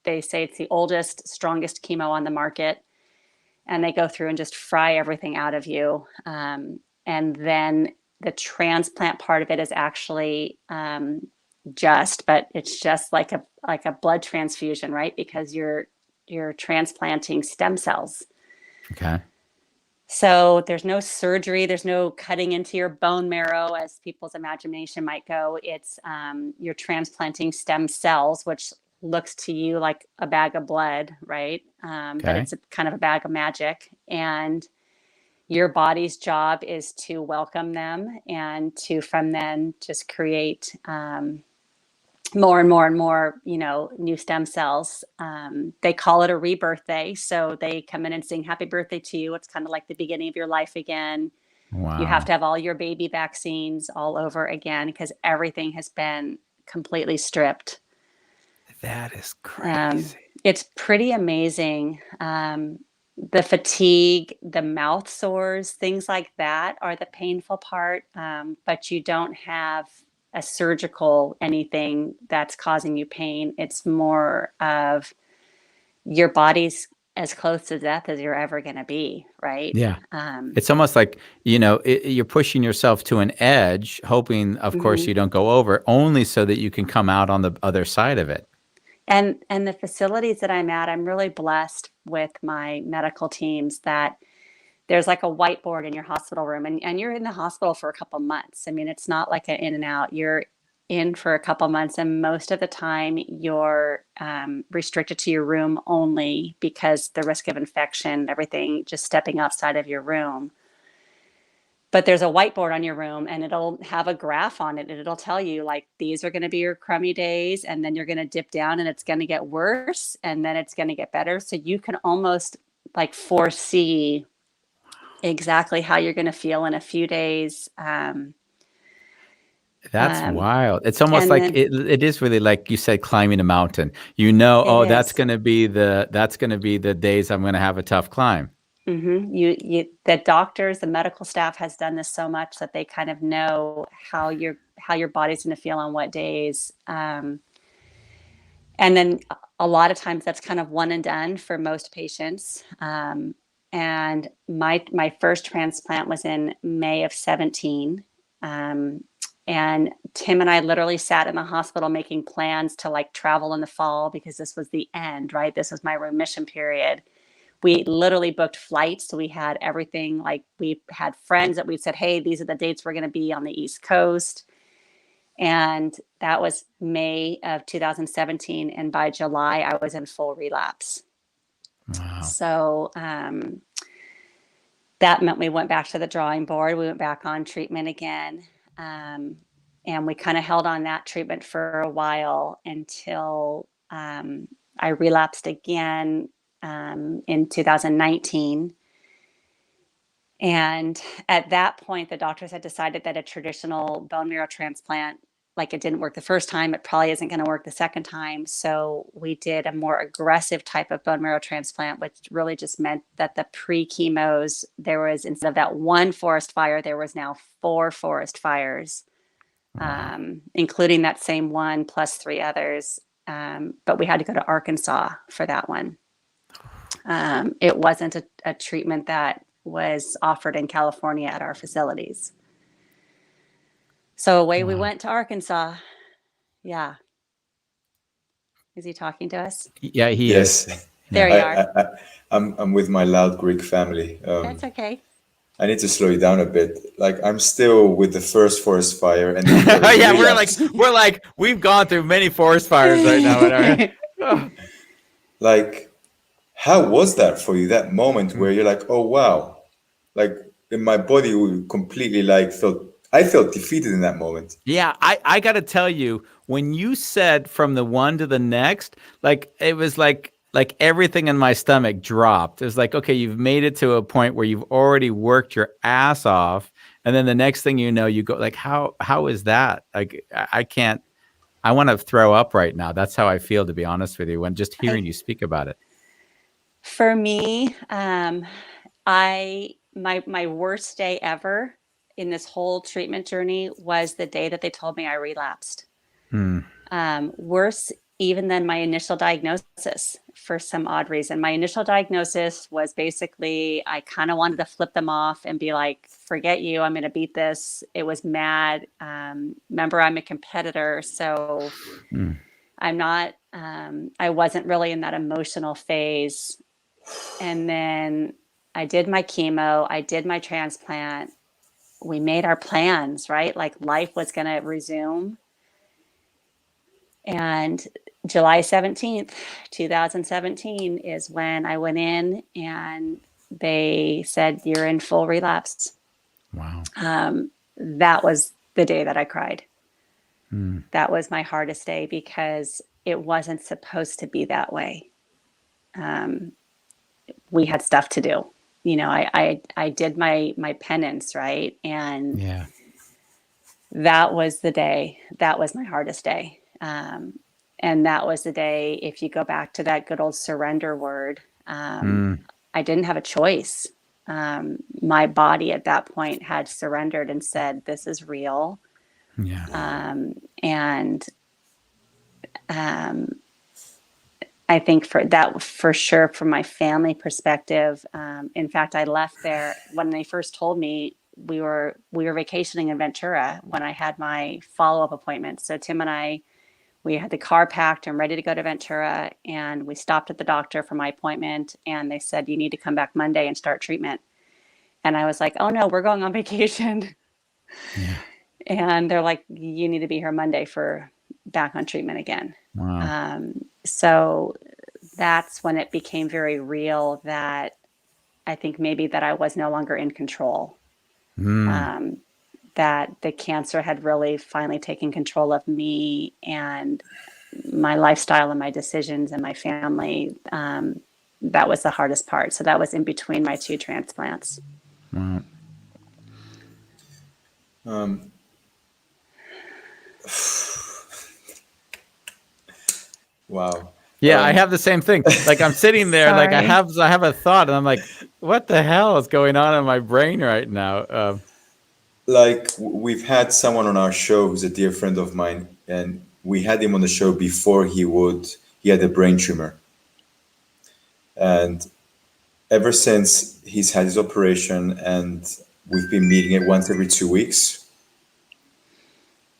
they say it's the oldest, strongest chemo on the market, and they go through and just fry everything out of you. And then the transplant part of it is actually but it's just like a blood transfusion, right? Because you're transplanting stem cells. Okay. So there's no surgery, there's no cutting into your bone marrow, as people's imagination might go. It's you're transplanting stem cells, which looks to you like a bag of blood, right? But it's kind of a bag of magic. And your body's job is to welcome them and to, from then, just create more and more and more, new stem cells. They call it a rebirth day. So they come in and sing happy birthday to you. It's kind of like the beginning of your life again. Wow. You have to have all your baby vaccines all over again because everything has been completely stripped. That is crazy. It's pretty amazing. The fatigue, the mouth sores, things like that are the painful part. But you don't have a surgical anything that's causing you pain. It's more of your body's as close to death as you're ever going to be, right? Yeah. It's almost like, you're pushing yourself to an edge, hoping, of course, you don't go over, only so that you can come out on the other side of it. And the facilities that I'm at, I'm really blessed with my medical teams that there's like a whiteboard in your hospital room, and you're in the hospital for a couple months. I mean, it's not like an in and out. You're in for a couple months, and most of the time you're restricted to your room only because the risk of infection, everything, just stepping outside of your room. But there's a whiteboard on your room, and it'll have a graph on it, and it'll tell you, like, these are going to be your crummy days, and then you're going to dip down and it's going to get worse, and then it's going to get better. So you can almost like foresee exactly how you're going to feel in a few days. That's wild. It's almost like Then, it is really like you said, climbing a mountain. That's going to be the days I'm going to have a tough climb. The doctors, the medical staff has done this so much that they kind of know how how your body's going to feel on what days. And then a lot of times that's kind of one and done for most patients. And my first transplant was in May of 17. And Tim and I literally sat in the hospital making plans to like travel in the fall because this was the end, right? This was my remission period. We literally booked flights. So we had everything, like we had friends that we said, hey, these are the dates we're going to be on the East Coast. And that was May of 2017. And by July, I was in full relapse. Wow. So that meant we went back to the drawing board. We went back on treatment again. And we kind of held on that treatment for a while until I relapsed again in 2019. And at that point, the doctors had decided that a traditional bone marrow transplant, like it didn't work the first time, it probably isn't going to work the second time. So we did a more aggressive type of bone marrow transplant, which really just meant that the pre-chemos, there was, instead of that one forest fire, there was now 4 forest fires, including that same one plus 3 others. But we had to go to Arkansas for that one. It wasn't a treatment that was offered in California at our facilities. So away we went to Arkansas. Yeah. Is he talking to us? Yeah, he Yes. is. There you are. I'm with my loud Greek family. That's okay. I need to slow you down a bit. Like I'm still with the first forest fire, and yeah, we're like we've gone through many forest fires right now. Like, how was that for you? That moment where you're like, oh wow, like in my body, we completely like I felt defeated in that moment. Yeah, I got to tell you, when you said from the one to the next, like it was like everything in my stomach dropped. It was like, okay, you've made it to a point where you've already worked your ass off, and then the next thing you know, you go like, how is that? Like I can't. I want to throw up right now. That's how I feel, to be honest with you, when just hearing you speak about it. For me, my worst day ever in this whole treatment journey was the day that they told me I relapsed. Worse even than my initial diagnosis for some odd reason. My initial diagnosis was basically, I kind of wanted to flip them off and be like, forget you, I'm going to beat this. It was mad. Remember, I'm a competitor. So I'm not, I wasn't really in that emotional phase. And then I did my chemo, I did my transplant. We made our plans, right? Like life was going to resume. And July 17th, 2017 is when I went in and they said, you're in full relapse. Wow. That was the day that I cried. That was my hardest day because it wasn't supposed to be that way. We had stuff to do. You know, I did my penance, right? And yeah, that was the day. That was my hardest day. And that was the day, if you go back to that good old surrender word, I didn't have a choice. My body at that point had surrendered and said, this is real. Yeah. I think for sure, from my family perspective, in fact, I left there when they first told me. We were vacationing in Ventura when I had my follow-up appointment. So Tim and I, we had the car packed and ready to go to Ventura, and we stopped at the doctor for my appointment, and they said, you need to come back Monday and start treatment. And I was like, oh no, we're going on vacation. Yeah. And they're like, you need to be here Monday for back on treatment again. Wow. So that's when it became very real that I think maybe that I was no longer in control. That the cancer had really finally taken control of me and my lifestyle and my decisions and my family. That was the hardest part. So that was in between my 2 transplants. Wow. Wow. Yeah, I have the same thing. Like I'm sitting there, like I have a thought, and I'm like, what the hell is going on in my brain right now? like we've had someone on our show who's a dear friend of mine, and we had him on the show before he had a brain tumor. And ever since he's had his operation, and we've been meeting it once every 2 weeks.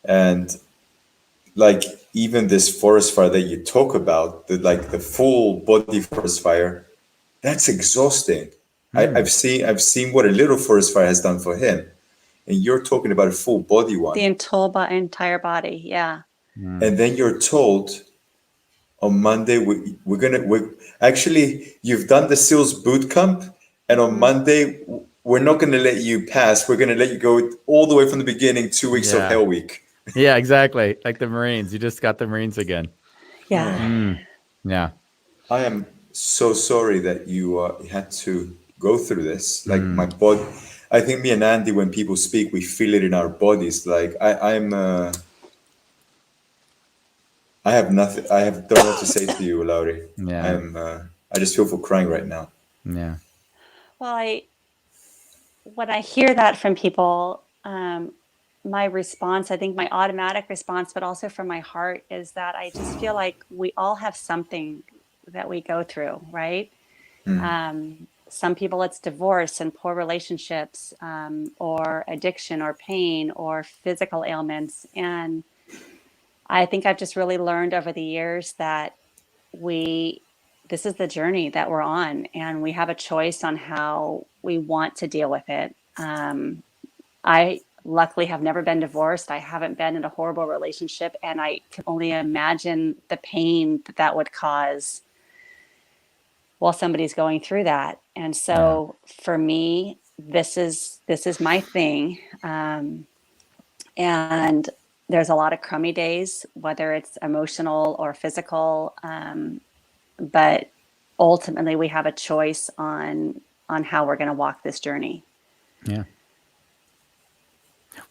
And like even this forest fire that you talk about, the full body forest fire, that's exhausting. I've seen what a little forest fire has done for him, and you're talking about a full body one. The entire body, yeah. And then you're told on Monday we're actually, you've done the SEALs boot camp, and on Monday we're not going to let you pass. We're going to let you go all the way from the beginning, 2 weeks of Hell Week. Yeah, exactly. Like the Marines. You just got the Marines again. Yeah. Yeah. I am so sorry that you had to go through this. Like my body, I think me and Andy, when people speak, we feel it in our bodies. Like I have nothing. Don't know what to say to you, Laurie. Yeah. I just feel for crying right now. Yeah. Well, when I hear that from people, my response, I think my automatic response, but also from my heart, is that I just feel like we all have something that we go through, right? Some people it's divorce and poor relationships, or addiction or pain or physical ailments. And I think I've just really learned over the years that this is the journey that we're on, and we have a choice on how we want to deal with it. I luckily have never been divorced. I haven't been in a horrible relationship, and I can only imagine the pain that would cause while somebody's going through that. And so for me, this is my thing. And there's a lot of crummy days, whether it's emotional or physical. But ultimately we have a choice on how we're going to walk this journey. Yeah.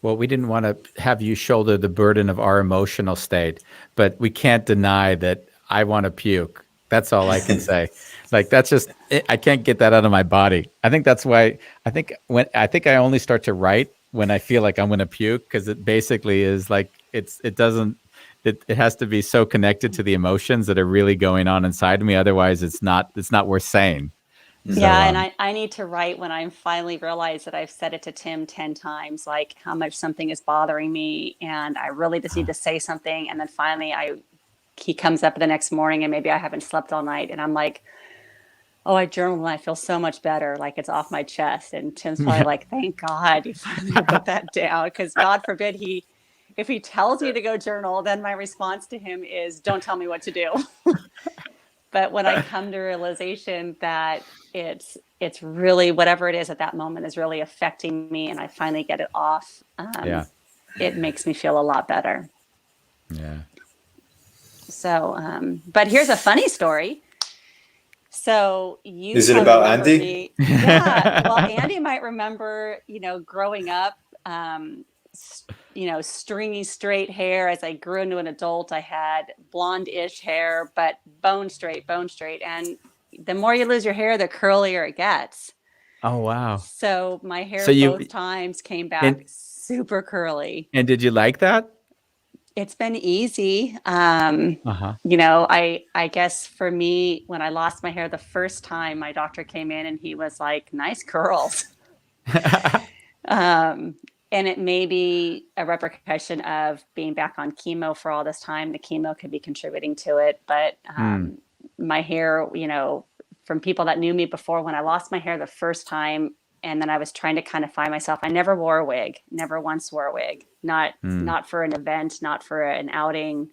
Well, we didn't want to have you shoulder the burden of our emotional state, but we can't deny that I want to puke. That's all I can say. Like, that's just, I can't get that out of my body. I think that's why I think I only start to write when I feel like I'm going to puke, because it basically is like, it has to be so connected to the emotions that are really going on inside me. Otherwise it's not worth saying. Yeah. And I need to write when I finally realize that I've said it to Tim 10 times, like how much something is bothering me. And I really just need to say something. And then finally he comes up the next morning, and maybe I haven't slept all night, and I'm like, oh, I journaled and I feel so much better. Like it's off my chest. And Tim's probably like, thank God you finally put that down. Because God forbid if he tells me to go journal, then my response to him is, don't tell me what to do. But when I come to realization that it's really, whatever it is at that moment is really affecting me, and I finally get it off, it makes me feel a lot better. Yeah. So, but here's a funny story. So is it about Andy? Me. Yeah. Well, Andy might remember, growing up, stringy straight hair. As I grew into an adult, I had blonde-ish hair, but bone straight. And the more you lose your hair, the curlier it gets. Oh, wow. So my hair both times came back super curly. And did you like that? It's been easy. I guess for me, when I lost my hair the first time, my doctor came in and he was like, nice curls. And it may be a repercussion of being back on chemo for all this time. The chemo could be contributing to it. But my hair, from people that knew me before, when I lost my hair the first time, and then I was trying to kind of find myself, I never wore a wig, never once wore a wig, not for an event, not for an outing.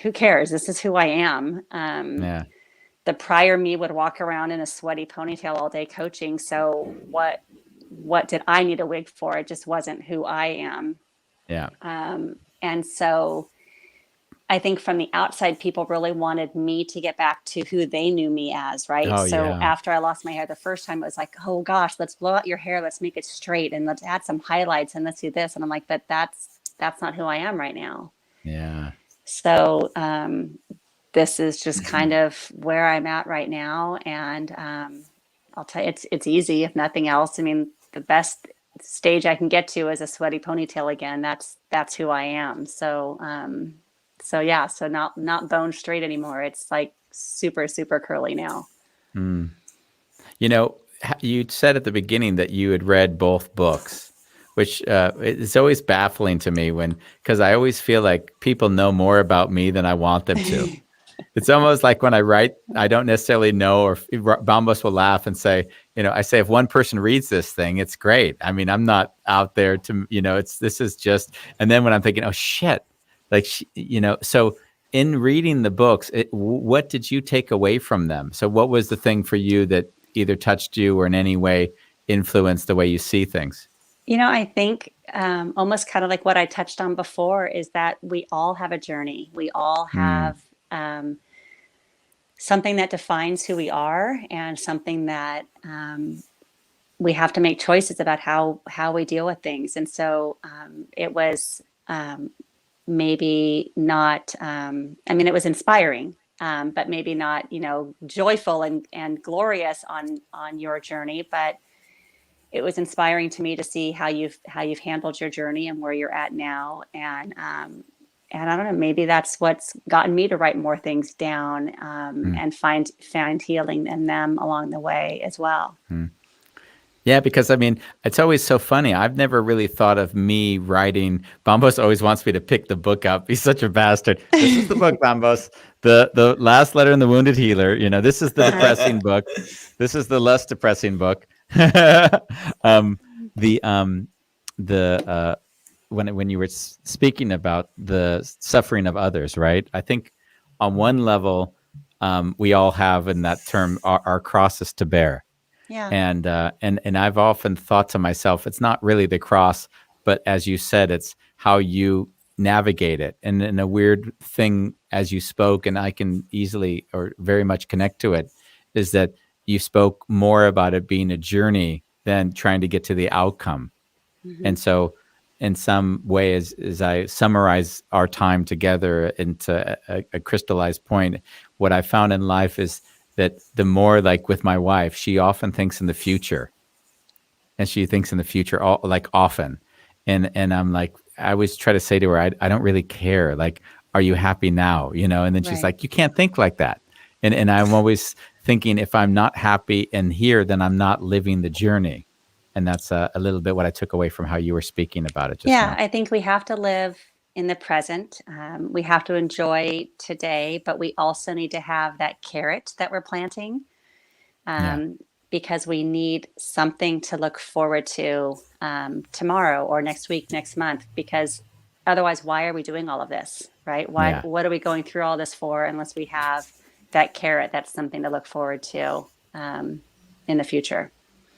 Who cares? This is who I am. The prior me would walk around in a sweaty ponytail all day coaching. So what did I need a wig for? It just wasn't who I am. Yeah. And so I think from the outside, people really wanted me to get back to who they knew me as, right? Oh, so yeah. After I lost my hair the first time, it was like, oh gosh, let's blow out your hair. Let's make it straight, and let's add some highlights, and let's do this. And I'm like, but that's not who I am right now. Yeah. So this is just kind of where I'm at right now. And I'll tell you, it's easy, if nothing else. I mean, the best stage I can get to is a sweaty ponytail again. That's who I am. So so not bone straight anymore. It's like super, super curly now. You know, you said at the beginning that you had read both books, which is always baffling to me because I always feel like people know more about me than I want them to. It's almost like when I write, I don't necessarily know, or Bambos will laugh and say, I say, if one person reads this thing, it's great. I mean, I'm not out there to, this is just, and then when I'm thinking, oh shit, like, so in reading the books, what did you take away from them? So what was the thing for you that either touched you or in any way influenced the way you see things? I think almost kind of like what I touched on before is that we all have a journey. We all have something that defines who we are, and something that we have to make choices about how we deal with things. And so it was maybe not, it was inspiring, but maybe not, joyful and glorious on your journey, but it was inspiring to me to see how you've handled your journey and where you're at now. And I don't know, maybe that's what's gotten me to write more things down, and find healing in them along the way as well. Yeah, because it's always so funny. I've never really thought of me writing. Bambos always wants me to pick the book up. He's such a bastard. This is the book, Bambos. The Last Letter in the Wounded Healer. This is the depressing book. This is the less depressing book. When you were speaking about the suffering of others, right? I think on one level, we all have in that term our crosses to bear. Yeah. And I've often thought to myself, it's not really the cross, but as you said, it's how you navigate it. And a weird thing as you spoke, and I can easily or very much connect to it, is that you spoke more about it being a journey than trying to get to the outcome. Mm-hmm. And so in some way, as I summarize our time together into a crystallized point, what I found in life is that the more, like with my wife, she often thinks in the future, and she thinks in the future often. And I'm like, I always try to say to her, I don't really care. Like, are you happy now? And then she's like, you can't think like that. And I'm always thinking, if I'm not happy in here, then I'm not living the journey. And that's a little bit what I took away from how you were speaking about it just now. I think we have to live in the present. We have to enjoy today, but we also need to have that carrot that we're planting, because we need something to look forward to tomorrow or next week, next month, because otherwise, why are we doing all of this, right? What are we going through all this for unless we have that carrot? That's something to look forward to in the future.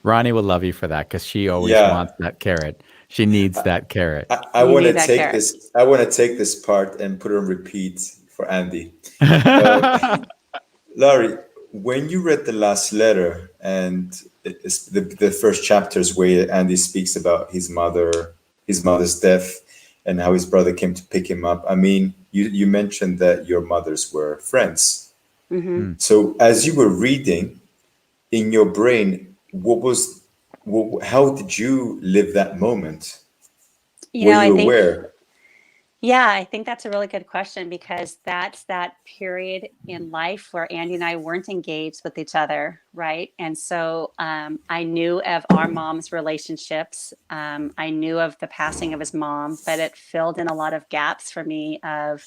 Ronnie will love you for that, because she always wants that carrot. She needs that carrot. I want to take this. I want to take this part and put it on repeat for Andy. Laurie, when you read the last letter and it's the first chapters where Andy speaks about his mother's death and how his brother came to pick him up. You mentioned that your mothers were friends. Mm-hmm. So as you were reading, in your brain, how did you live that moment? Were you aware? I think that's a really good question, because that's that period in life where Andy and I weren't engaged with each other, right? And so I knew of our mom's relationships. I knew of the passing of his mom, but it filled in a lot of gaps for me of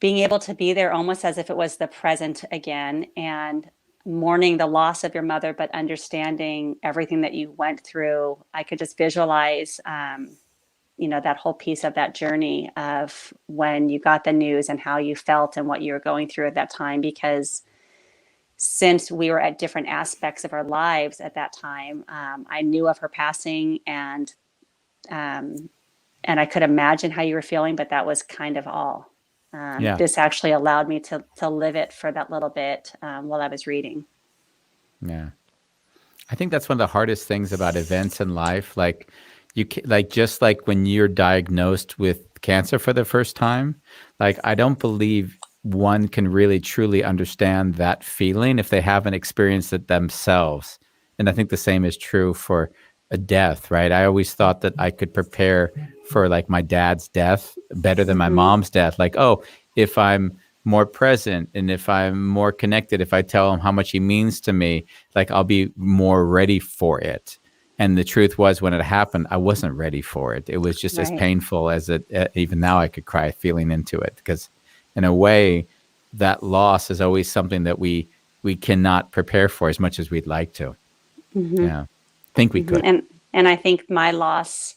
being able to be there almost as if it was the present again, and mourning the loss of your mother, but understanding everything that you went through. I could just visualize, that whole piece of that journey of when you got the news and how you felt and what you were going through at that time, because since we were at different aspects of our lives at that time, I knew of her passing, and I could imagine how you were feeling, but that was kind of all. This actually allowed me to live it for that little bit while I was reading. Yeah. I think that's one of the hardest things about events in life. Like just like when you're diagnosed with cancer for the first time, like I don't believe one can really truly understand that feeling if they haven't experienced it themselves. And I think the same is true for a death, right? I always thought that I could prepare for like my dad's death better than my mom's death. Like, oh, if I'm more present and if I'm more connected, if I tell him how much he means to me, like I'll be more ready for it. And the truth was, when it happened, I wasn't ready for it. It was just as painful as it. Even now, I could cry feeling into it, because, in a way, that loss is always something that we cannot prepare for as much as we'd like to. Yeah, think we could. And I think my loss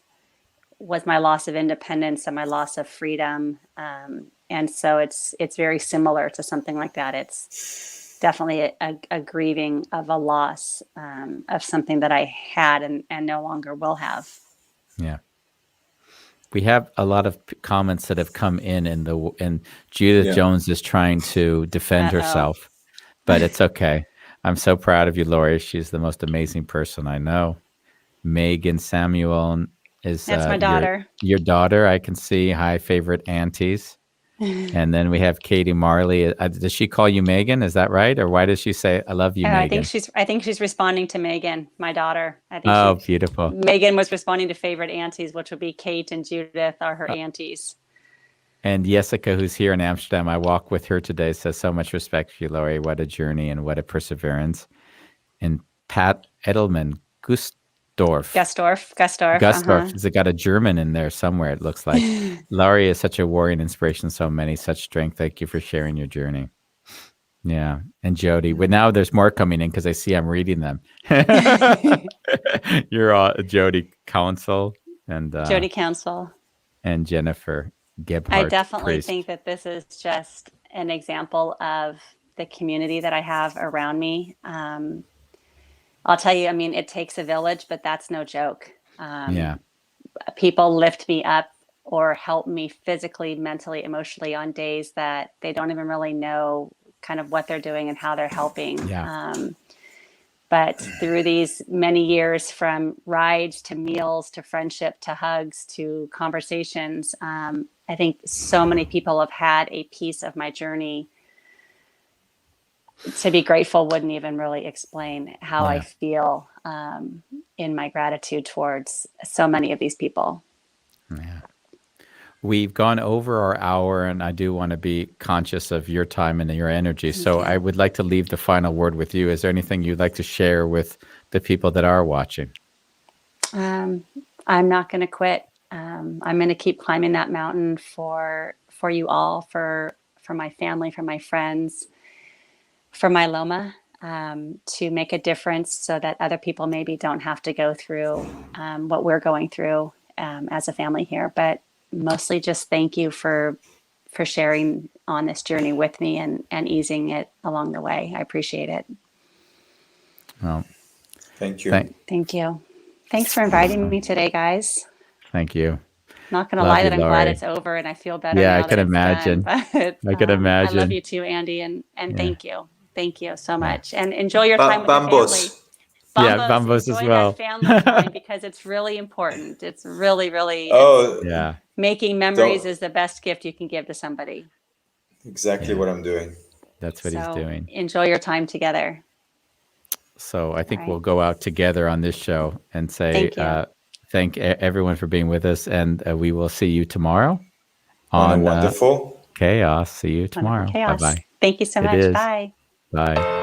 was my loss of independence and my loss of freedom. And so it's very similar to something like that. It's definitely a grieving of a loss of something that I had and no longer will have. Yeah. We have a lot of comments that have come in, and Judith Jones is trying to defend herself, but it's okay. I'm so proud of you, Laurie. She's the most amazing person I know. Megan Samuel is that's my daughter. Your daughter, I can see. Hi, favorite aunties. And then we have Katie Marley. Does she call you Megan? Is that right? Or why does she say, I love you, Megan? I think she's responding to Megan, my daughter. I think beautiful. Megan was responding to favorite aunties, which would be Kate and Judith are her aunties. And Jessica, who's here in Amsterdam, I walk with her today, says, so much respect for you, Laurie. What a journey and what a perseverance. And Pat Edelman, Gustorf. It's got a German in there somewhere, it looks like. Laurie is such a warrior and inspiration, so many, such strength. Thank you for sharing your journey. Yeah. And Jody. Well, now there's more coming in because I see I'm reading them. You're all Jody Council and Jody Council and Jennifer Gebhardt. I definitely Priest. think that this is just an example of the community that I have around me. I'll tell you, I mean, it takes a village, but that's no joke. People lift me up or help me physically, mentally, emotionally on days that they don't even really know kind of what they're doing and how they're helping. But through these many years, from rides to meals to friendship to hugs to conversations, I think so many people have had a piece of my journey. To be grateful wouldn't even really explain how I feel in my gratitude towards so many of these people. Yeah. We've gone over our hour, and I do want to be conscious of your time and your energy. So I would like to leave the final word with you. Is there anything you'd like to share with the people that are watching? I'm not going to quit. I'm going to keep climbing that mountain for you all, for my family, for my friends, for myeloma, to make a difference so that other people maybe don't have to go through what we're going through as a family here. But mostly just thank you for sharing on this journey with me and easing it along the way. I appreciate it. Well, thank you. Thank you. Thanks for inviting me today, guys. Thank you. Not going to lie that I'm glad it's over and I feel better. Yeah, now I can imagine. But, I can imagine. I love you too, Andy, and thank you. Thank you so much. And enjoy your time with the family. Bambos as well. That family time because it's really important. It's really, really. Making memories is the best gift you can give to somebody. Exactly what I'm doing. That's what he's doing. Enjoy your time together. So I think we'll go out together on this show and say thank everyone for being with us, and we will see you tomorrow on Wonderful Chaos. See you tomorrow. Bye bye. Thank you so much. Bye. Bye.